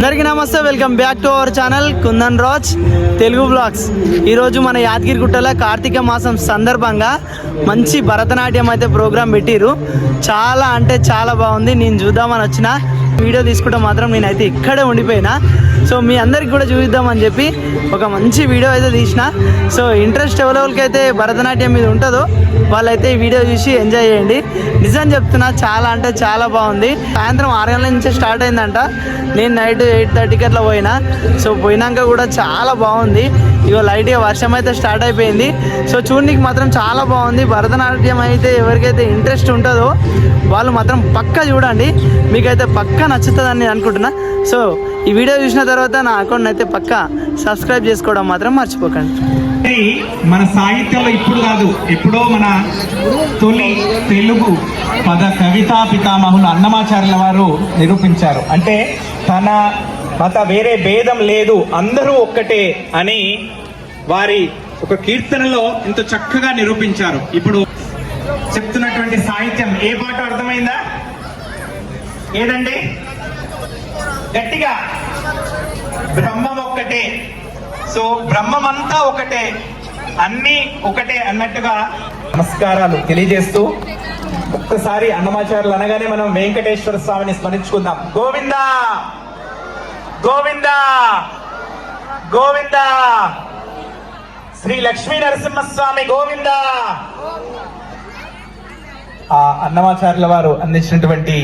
అందరికీ నమస్తే, welcome back to our channel Kundan Raj Telugu blogs. ఈరోజు మన యాదగిరిగుట్టలో కార్తీక మాసం సందర్భంగా మంచి భరతనాట్యం అయితే ప్రోగ్రాం పెట్టిరు. చాలా అంటే చాలా బాగుంది. నేను చూద్దామని వచ్చిన వీడియో తీసుకుంటే మాత్రం నేనైతే ఇక్కడే ఉండిపోయినా. సో మీ అందరికి కూడా చూపిద్దామని చెప్పి ఒక మంచి వీడియో అయితే తీసిన. సో ఇంట్రెస్ట్ ఎవరెవరికి అయితే భరతనాట్యం మీద ఉంటుందో వాళ్ళైతే ఈ వీడియో చూసి ఎంజాయ్ చేయండి. నిజం చెప్తున్నా, చాలా అంటే చాలా బాగుంది. సాయంత్రం 6 గంటల నుంచే స్టార్ట్ అయిందంట. నేను నైట్ 8:30కి అట్లా పోయినా. సో పోయినాక కూడా చాలా బాగుంది. ఇగో లైట్గా వర్షం అయితే స్టార్ట్ అయిపోయింది. సో చూడడానికి మాత్రం చాలా బాగుంది. భరతనాట్యం అయితే ఎవరికైతే ఇంట్రెస్ట్ ఉంటుందో వాళ్ళు మాత్రం పక్కా చూడండి, మీకైతే పక్కా నచ్చుతుందని నేను అనుకుంటున్నా. సో ఈ వీడియో చూసిన తర్వాత నా అకౌంట్ అయితే పక్కా సబ్స్క్రైబ్ చేసుకోవడం మాత్రం మర్చిపోకండి. మన సాహిత్యంలో ఇప్పుడు కాదు, ఎప్పుడో మన తొలి తెలుగు పద కవితా పితామహులు అన్నమాచార్యుల వారు నిరూపించారు. అంటే తన మత వేరే భేదం లేదు, అందరూ ఒక్కటే అని వారి ఒక కీర్తనలో ఎంతో చక్కగా నిరూపించారు. ఇప్పుడు చెప్తున్నటువంటి సాహిత్యం ఏ పాట అర్థమైందా? ఏదండి? గట్టిగా. బ్రహ్మం ఒక్కటే. సో బ్రహ్మమంతా ఒకటే, అన్నీ ఒకటే అన్నట్టుగా నమస్కారాలు తెలియజేస్తూ ఒక్కసారి అన్నమాచార్యులు అనగానే మనం వెంకటేశ్వర స్వామిని స్మరించుకుందాం. గోవిందా గోవిందా గోవిందా, శ్రీ లక్ష్మీ నరసింహస్వామి గోవిందా. ఆ అన్నమాచార్యుల వారు అందించినటువంటి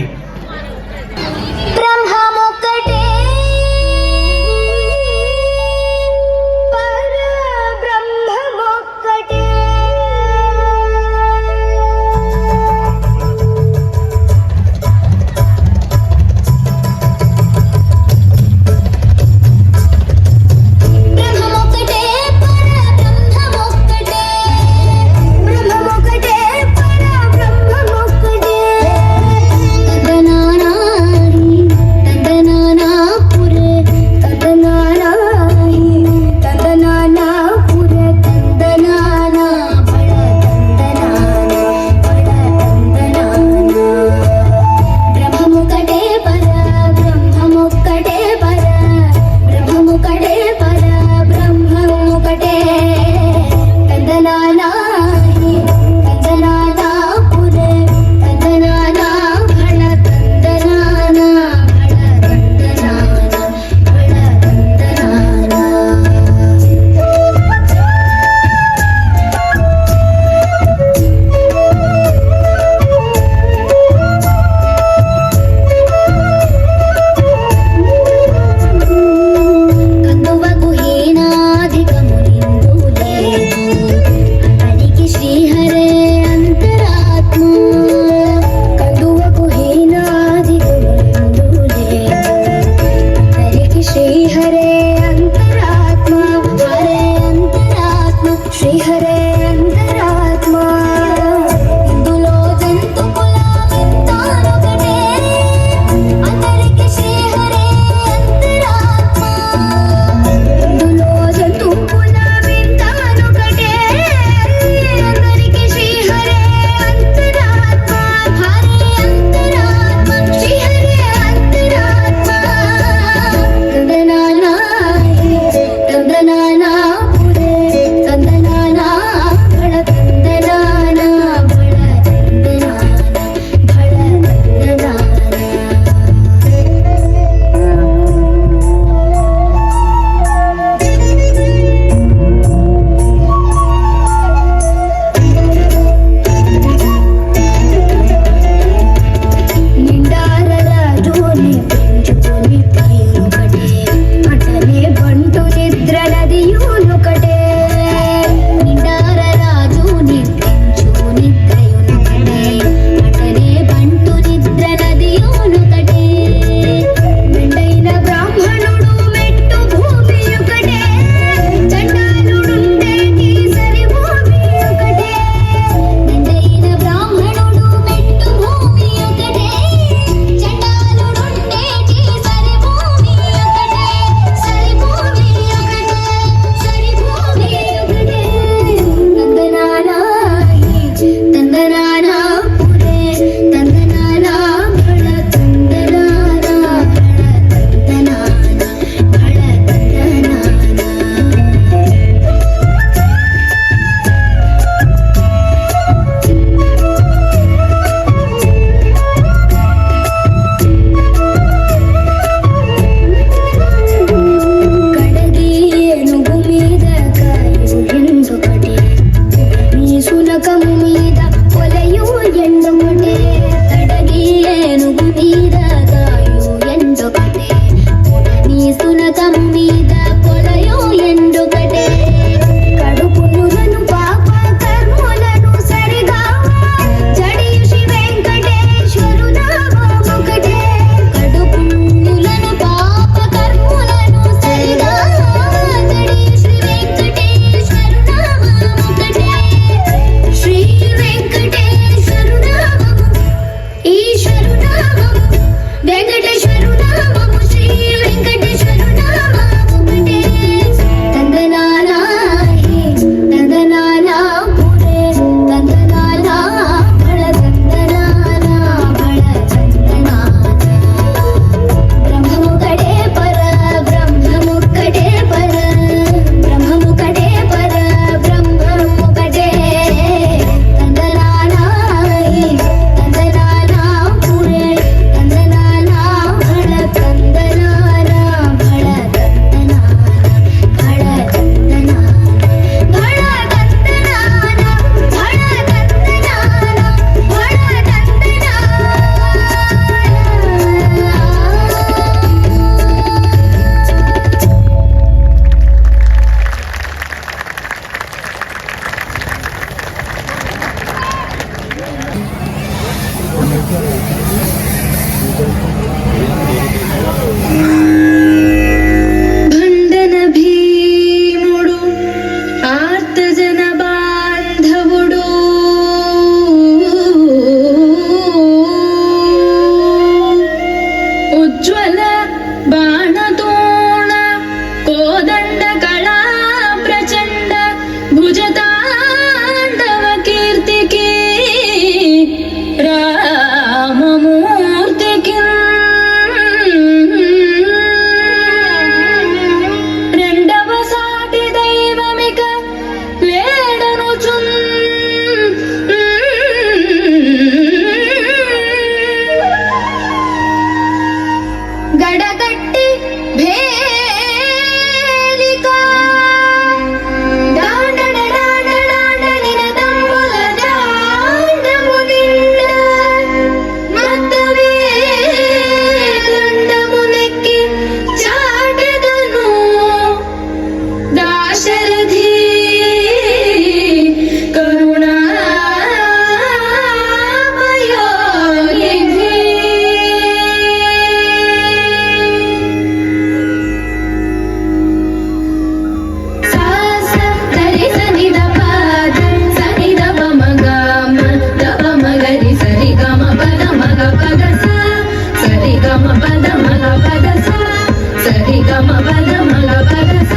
సరి గమ పద మగ పద స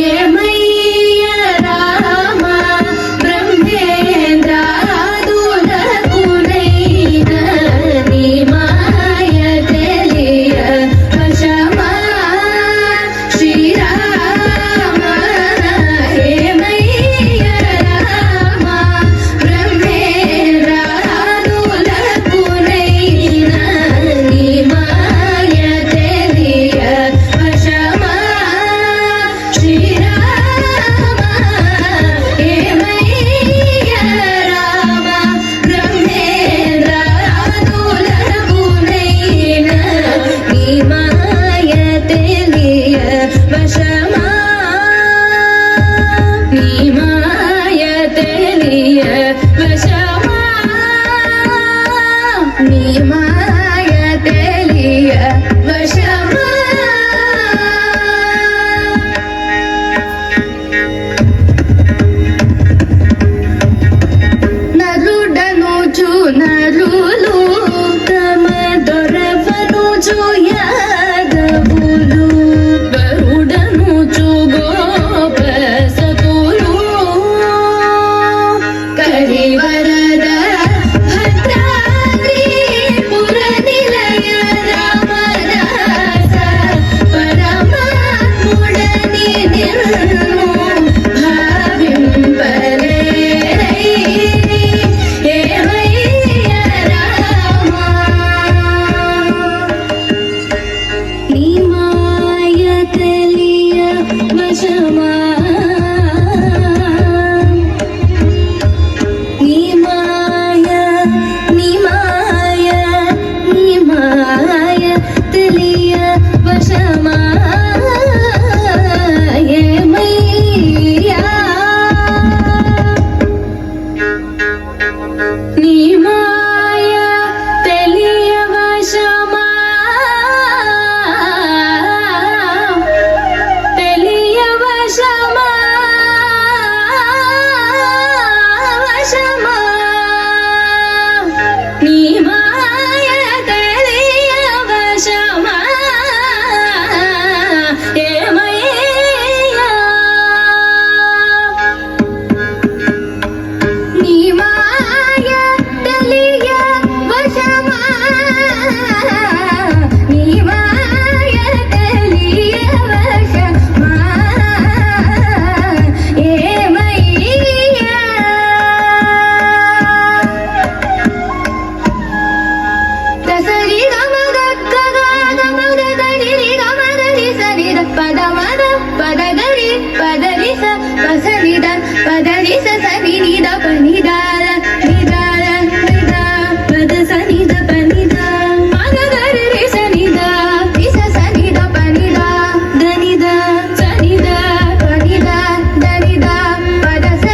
ఏమయ్య రామ బ్రహ్మేంద్రాదులకునైన నీ మాయ తెలియ వశమా శ్రీరామ ఏమయ్య రామ బ్రహ్మేంద్రాదులకునైన నీ మాయ తెలియ వశమా శ్రీరామ ఏమయ్య రామ బ్రహ్మేంద్రాదులకునైన నీ మాయ తెలియ వశమా నీ మాయ తెలియ వశమా నీ మాయ తెలియ వశమా నరుడనుచు నరులు తమ దొరవనుచు యాదవులు వరుడనుచు గోపసతులు కరివరద భద్రాద్రి పుర నిలయ రామదాస పరమాత్ముడని నిన్ను భావింపలే ఏమయ్య రామ నీ మాయ తెలియ వశమా నీ మాయ నీ మాయ నీ మాయ తెలియ వశమా ఏమయ్యా నీ మాయ తెలియ వశమా తెలియ వశమా వశమా నీ మాయ తెలియ వశమా ఏమయ్యా నీ మాయ తెలియ వశమా నీ మాయ తెలియ వశమా ఏమయ్యా దసరి గమ గగ్గ గమ గరి గమ గరి సరి ద పద మద పద గరి పదరి స పసరి ద పదరి స సని ని ద పని ద ని ద ని ద పద సని ద పని ద మగ గరి రి సని ద రి స సని ద పని ద దని ద సని ద పని ద దని ద పద స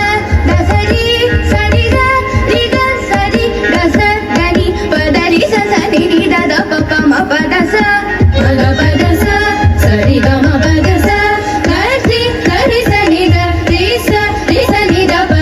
ద సరి సరి ద రి గ సరి ద స దని పదరి స సని ని ద ద ప ప మ పద స మగ పద స సరి గ మ పద స గరి సని ద రి స ని ద ప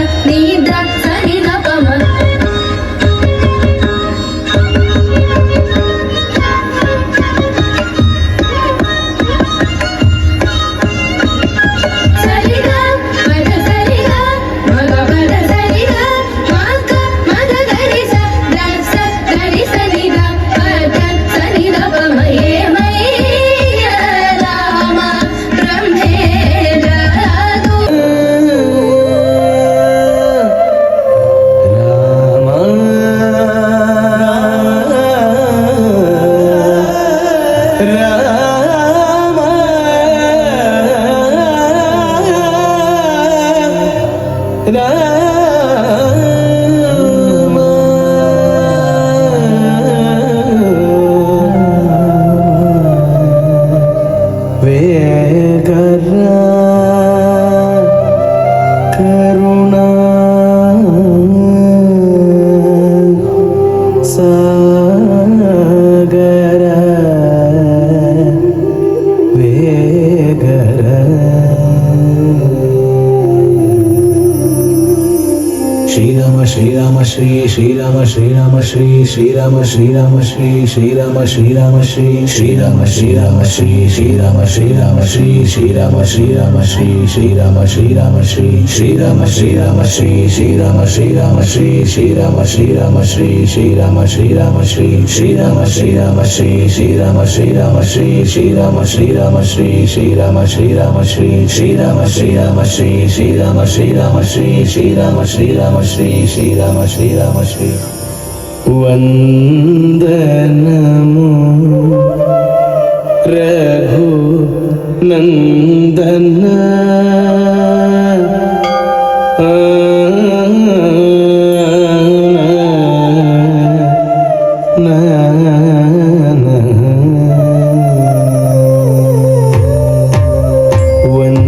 శ్రీ శ్రీరామ శ్రీరామ శ్రీ శ్రీరామ శ్రీరామ శ్రీ శ్రీరామ శ్రీరామ శ్రీ శ్రీరామ శ్రీరామ శ్రీ శ్రీరామ శ్రీరామ శ్రీ శ్రీరామ శ్రీరామ శ్రీ శ్రీరామ శ్రీరామ శ్రీ శ్రీరామ శ్రీరామ శ్రీ శ్రీరామ శ్రీరామ శ్రీ శ్రీరామ శ్రీరామ శ్రీ శ్రీరామ శ్రీరామ శ్రీ శ్రీరామ శ్రీరామ శ్రీ శ్రీరామ శ్రీరామ శ్రీ శ్రీరామ శ్రీరామ శ్రీ శ్రీరామ శ్రీరామ శ్రీ శ్రీరామ శ్రీరామ శ్రీ శ్రీరామ శ్రీరామ శ్రీ శ్రీరామ శ్రీరామ శ్రీ శ్రీరామ శ్రీరామ శ్రీ వందనము రఘు నందన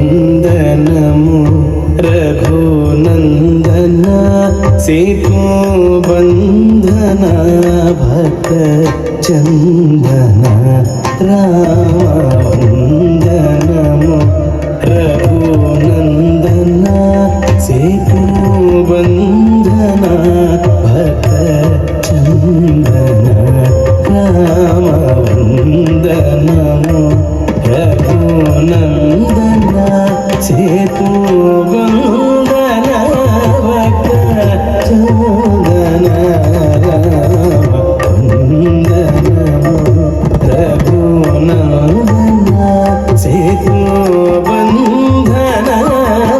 వందనము రఘునందన సేతు బంధన భక్త చందన రామ వందనము రఘునందన సేతు బంధన భక్త చందన రామ వందనము రఘునందన సేతు బంధన భక్త చందన రామ వందనము రఘునందన సేతు బంధన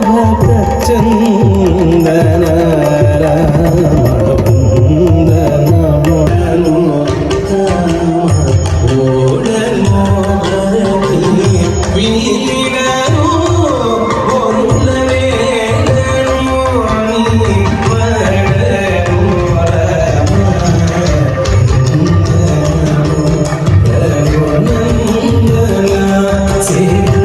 భక్త చందన రామ వందనము ఓడలో వీరను ఒరులవేలను నీ వరము రఘునందన సేతు